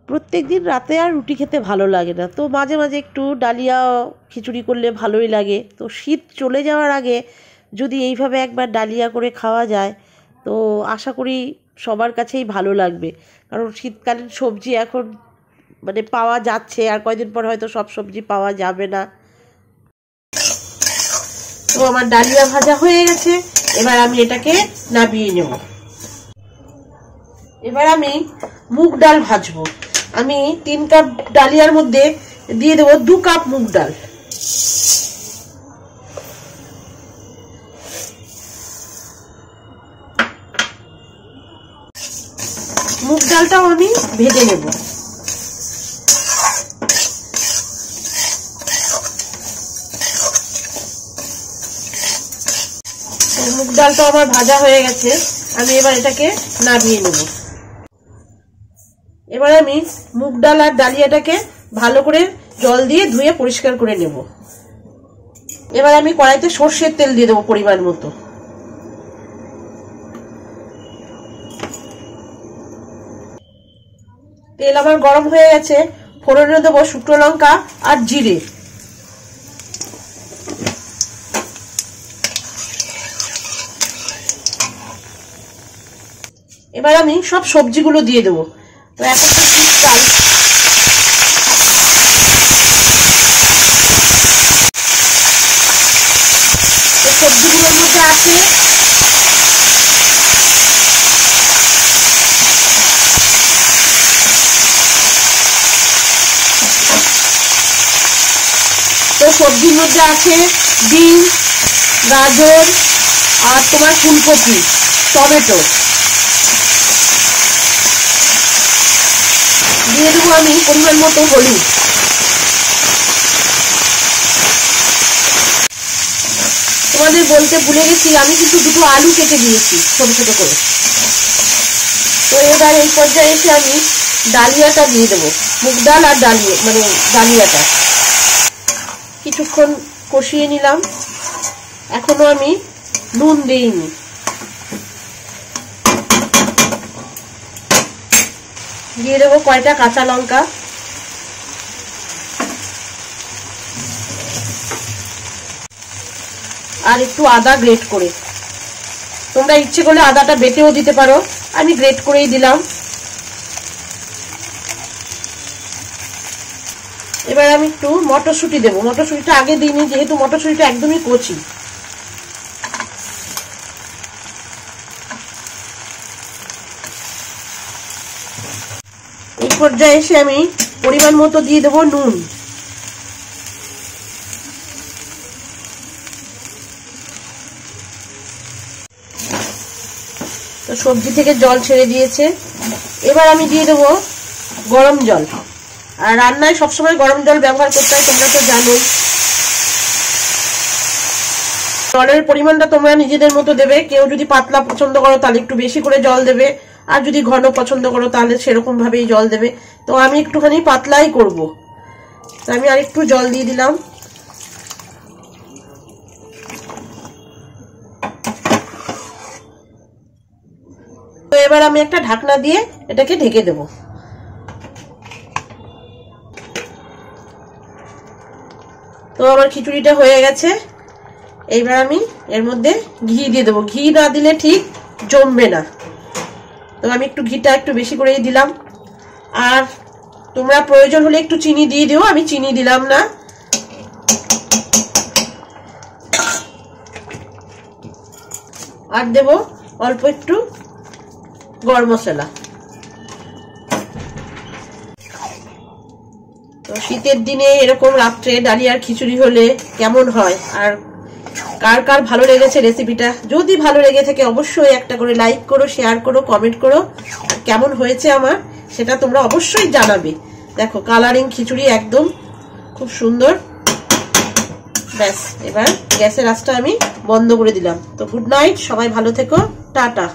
প্রত্যেকদিন রাতে আর রুটি খেতে ভালো লাগে না, তো মাঝে মাঝে একটু ডালিয়া খিচুড়ি করলে ভালোই লাগে। তো শীত চলে যাওয়ার আগে যদি এইভাবে একবার ডালিয়া করে খাওয়া যায় তো আশা করি সবার কাছেই ভালো লাগবে। কারণ শীতকালীন সবজি এখন মানে পাওয়া যাচ্ছে, আর কয়দিন পর হয়তো সব সবজি পাওয়া যাবে না। তো আমার ডালিয়া ভাজা হয়ে গেছে, এবার আমি এটাকে নামিয়ে নেব। এবার আমি মুগ ডাল ভাজবো। আমি 3 কাপ ডালিয়ার মধ্যে দিয়ে দেবো 2 কাপ মুগ ডাল। মুগ ডালটাও আমি ভেজে নেব। মুগ ডালটা আমার ভাজা হয়ে গেছে, আমি এবার এটাকে নামিয়ে নেব। এবার আমি মুগ ডাল আর ডালিয়াটাকে ভালো করে জল দিয়ে ধুয়ে পরিষ্কার করে নেব। এবার আমি কড়াইতে সর্ষের তেল দিয়ে দেবো পরিমাণ মতো। তেল আমার গরম হয়ে গেছে, ফোড়নে দেবো শুকনো লঙ্কা আর জিরে। এবার আমি সব সবজিগুলো দিয়ে দেবো। তো এখন তো শীতকাল, তো সবজিগুলোর মধ্যে আছে সবজির মধ্যে আছে বিন, গাজর আর তোমার ফুলকপি, টমেটো। দিয়ে দেবো আমি পরিমাণ মতো হলুদ। তোমাদের বলতে ভুলে গেছি, আমি কিন্তু 2টো আলু কেটে দিয়েছি ছোট ছোট করে। তো এবার এই পর্যায়ে এসে আমি ডালিয়াটা দিয়ে দেবো, মুগ ডাল আর ডালিয়াটা কিছুক্ষণ কষিয়ে নিলাম। এখনো আমি নুন দিইনি। দিয়ে দেবো কয়টা কাঁচা লঙ্কা। আর একটু আদা গ্রেট করে। তোমরা ইচ্ছে করলে আদাটা বেটেও দিতে পারো, আমি গ্রেট করেই দিলাম। এবার আমি একটু মটরশুঁটি দেবো। মটরশুঁটিটা আগে দিইনি, যেহেতু মটরশুঁটিটা একদমই কচি। এই পর্যায়ে এসে আমি পরিমাণ মতো দিয়ে দেবো নুন। তো সবজি থেকে জল ছেড়ে দিয়েছে, এবার আমি দিয়ে দেবো গরম জল। আর রান্নায় সবসময় গরম জল ব্যবহার করতে হয়, তোমরা তো জানোই। জলের পরিমাণটা তোমরা নিজেদের মতো দেবে। কেউ যদি পাতলা পছন্দ করো তাহলে একটু বেশি করে জল দেবে, আর যদি ঘন পছন্দ করো তাহলে সেরকম ভাবেই জল দেবে। তো আমি একটুখানি পাতলাই করব, তো আমি আর একটু জল দিয়ে দিলাম। তো এবার আমি একটা ঢাকনা দিয়ে এটাকে ঢেকে দেব। তো আমার খিচুড়িটা হয়ে গেছে। এইবার আমি এর মধ্যে ঘি দিয়ে দেবো। ঘি না দিলে ঠিক জমবে না, তো আমি একটু ঘিটা একটু বেশি করেই দিলাম। আর তোমরা প্রয়োজন হলে একটু চিনি দিয়ে দিও, আমি চিনি দিলাম না। আর দেব অল্প একটু গরম মশলা। তো শীতের দিনে এরকম রাত্রে ডালিয়ার খিচুড়ি হলে কেমন হয়, আর কার কার ভালো লেগেছে রেসিপিটা? যদি ভালো লেগে থাকে অবশ্যই একটা করে লাইক করো, শেয়ার করো, কমেন্ট করো। আর কেমন হয়েছে আমার সেটা তোমরা অবশ্যই জানাবে। দেখো কালারিং খিচুড়ি একদম খুব সুন্দর। ব্যাস, এবার গ্যাসের আঁচটা আমি বন্ধ করে দিলাম। তো গুড নাইট, সবাই ভালো থেকো, টাটা।